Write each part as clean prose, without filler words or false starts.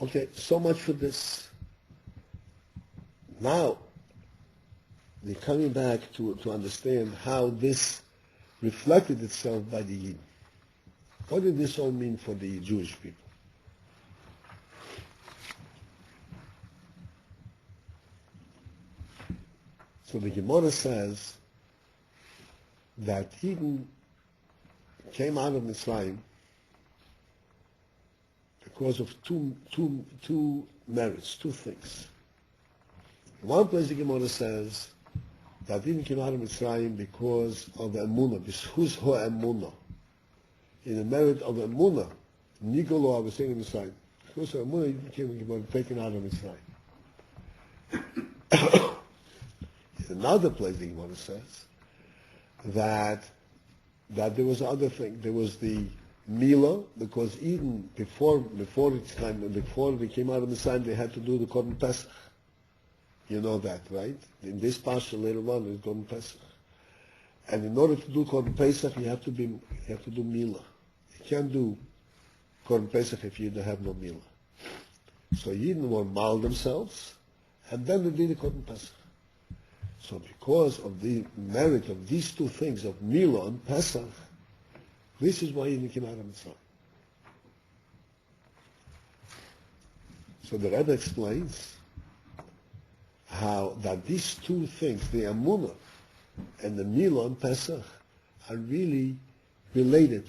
Okay, so much for this. Now, they're coming back to understand how this reflected itself by the Yidden. What did this all mean for the Jewish people? So the Gemara says that Yidden came out of Mitzrayim because of two merits, two things. In one place the Gemara says that Yidden came out of Mitzrayim because of Emunah, b'schus ha'emunah. In the merit of Emunah, Nikolo, I was saying in Mitzrayim, because of Emunah, Yidden came taken out of Mitzrayim. In another place the Gemara says that there was another thing. There was the Mila, because Eden, before they came out of Mitzrayim, they had to do the Korban Pesach. You know that, right? In this Pasha later on, there's Korban Pesach. And in order to do Korban Pesach, you have to do Mila. You can't do Korban Pesach if you don't have no Mila. So Yidden were mal themselves, and then they did the Korban Pesach. So because of the merit of these two things, of Mila and Pesach, this is why Yidden came out of Mitzrayim. So the Rebbe explains how that these two things, the Amunah and the Mila and Pesach, are really related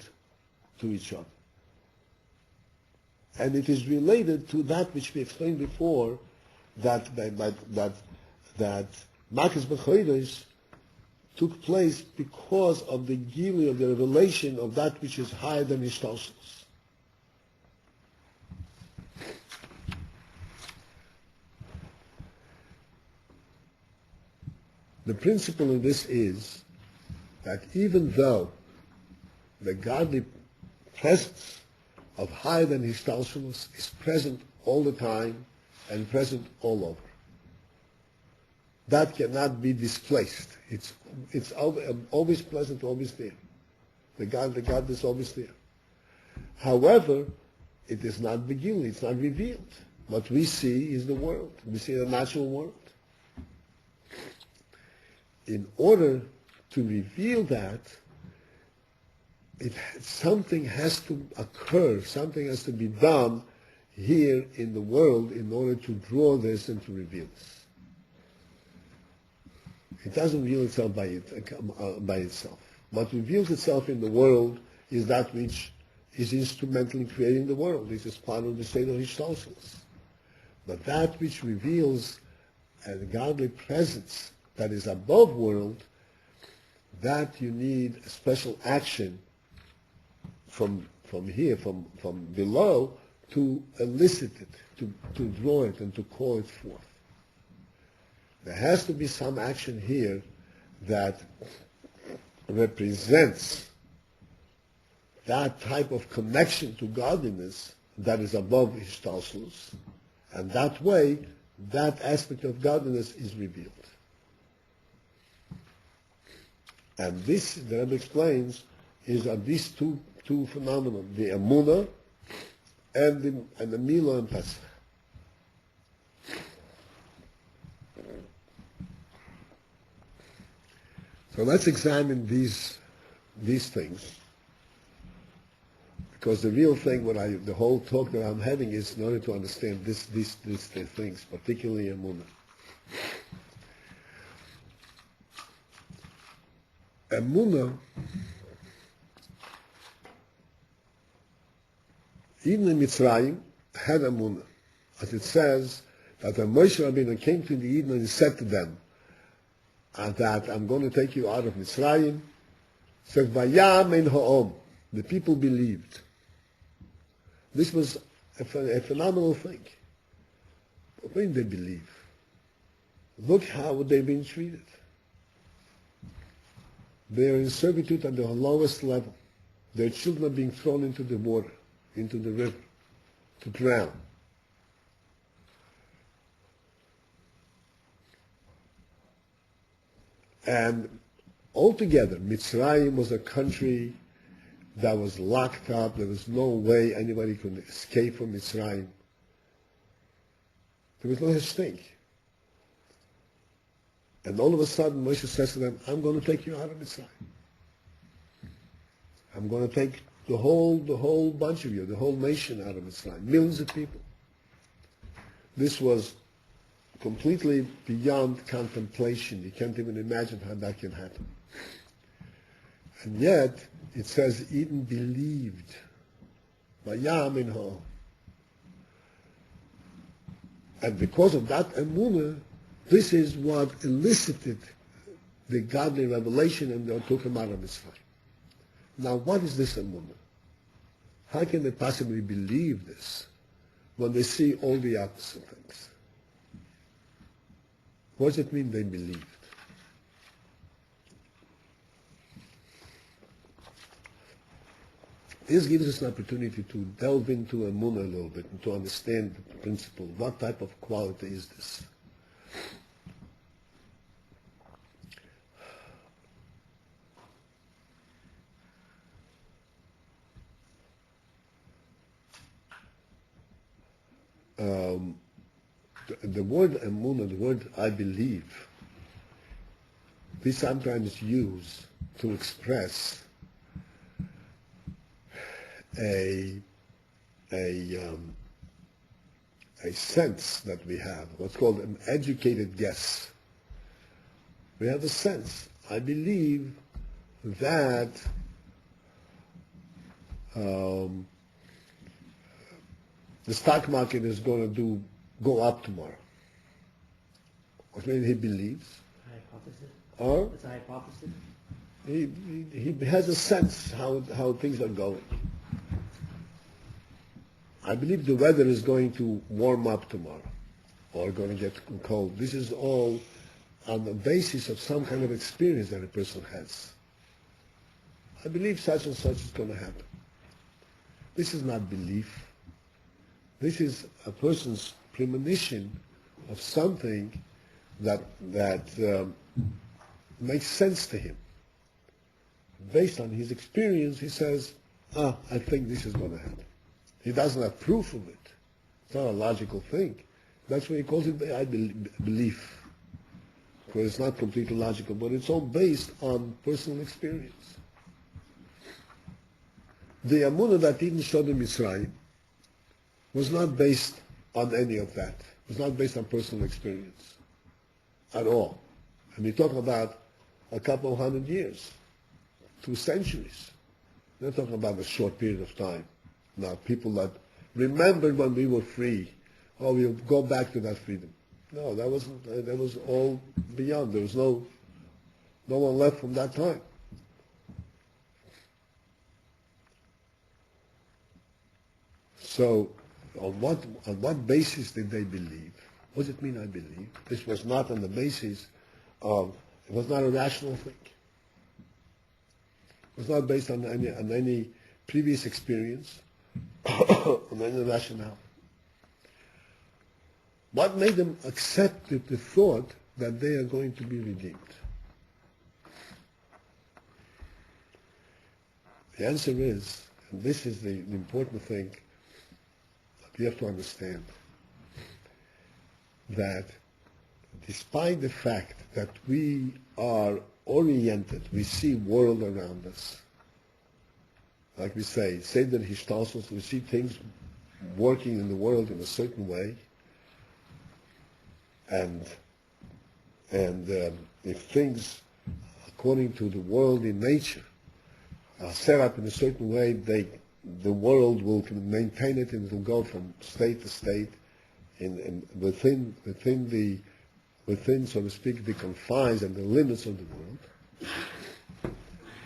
to each other. And it is related to that which we explained before, that Makas B'Chodesh took place because of the gili, of the revelation of that which is higher than Ishtalshelus. The principle in this is that even though the godly presence of higher than Ishtalshelus is present all the time and present all over, that cannot be displaced. It's always present, always there. The God is always there. However, it is not begiled, it's not revealed. What we see is the world. We see the natural world. In order to reveal that, something has to occur, something has to be done here in the world in order to draw this and to reveal this. It doesn't reveal itself by itself. What reveals itself in the world is that which is instrumental in creating the world. This is part of the state of Ishtalshelus. But that which reveals a godly presence that is above world, that you need a special action from here, from below, to elicit it, to draw it and to call it forth. There has to be some action here that represents that type of connection to godliness that is above Ishtalshelus, and that way, that aspect of godliness is revealed. And this, the Rebbe explains, is of these two phenomena, the Emunah and the Mila and Pesach. So let's examine these things, because the real thing, the whole talk that I'm having is in order to understand these things, particularly Emunah. Emunah, even in Mitzrayim, had Emunah. As it says, that when Moshe Rabbeinu came to the Eden and he said to them, that I'm going to take you out of Mitzrayim, said, Vayam ein ha'om, the people believed. This was a phenomenal thing. But when they believe, look how they've been treated. They are in servitude at the lowest level. Their children are being thrown into the water, into the river, to drown. And altogether, Mitzrayim was a country that was locked up. There was no way anybody could escape from Mitzrayim. There was no such thing. And all of a sudden, Moshe says to them, I'm going to take you out of Mitzrayim. I'm going to take the whole bunch of you, the whole nation out of Mitzrayim, millions of people. This was completely beyond contemplation. You can't even imagine how that can happen. And yet, it says, Eden believed. Vayaminho. And because of that emunah, this is what elicited the godly revelation, and they took him out of Mitzrayim. Now, what is this emunah? How can they possibly believe this when they see all the opposite things? What does it mean they believed? This gives us an opportunity to delve into emunah a little bit and to understand the principle. What type of quality is this? The word emunah, the word I believe, we sometimes use to express a sense that we have, what's called an educated guess. We have a sense. I believe that the stock market is going to go up tomorrow. What means he believes? Hypothesis? Or It's a hypothesis? he has a sense how things are going. I believe the weather is going to warm up tomorrow or going to get cold. This is all on the basis of some kind of experience that a person has. I believe such and such is going to happen. This is not belief. This is a person's premonition of something that makes sense to him. Based on his experience, he says, I think this is going to happen. He doesn't have proof of it. It's not a logical thing. That's why he calls it belief. Because it's not completely logical, but it's all based on personal experience. The emunah that Eden showed in Mitzrayim was not based on any of that. It was not based on personal experience at all. And we're talking about a couple of 100 years, 2 centuries. We're not talking about a short period of time. Now, people that remembered when we were free, we'll go back to that freedom. No, that was all beyond. There was no one left from that time. So, on what basis did they believe? What does it mean I believe? This was not on the basis of, it was not a rational thing. It was not based on any previous experience, on any rationale. What made them accept the thought that they are going to be redeemed? The answer is, and this is the important thing that we have to understand, that despite the fact that we are oriented, we see world around us, like we say, Seder Hishtalsos, we see things working in the world in a certain way, and if things, according to the world in nature, are set up in a certain way, the world will maintain it, and it will go from state to state, within, so to speak, the confines and the limits of the world.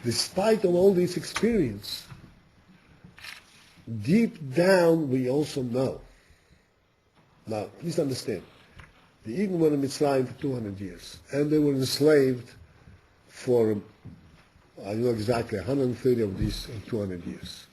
Despite of all this experience, deep down we also know. Now, please understand, the Eden were in Mitzrayim for 200 years, and they were enslaved for, I know exactly, 130 of these 200 years.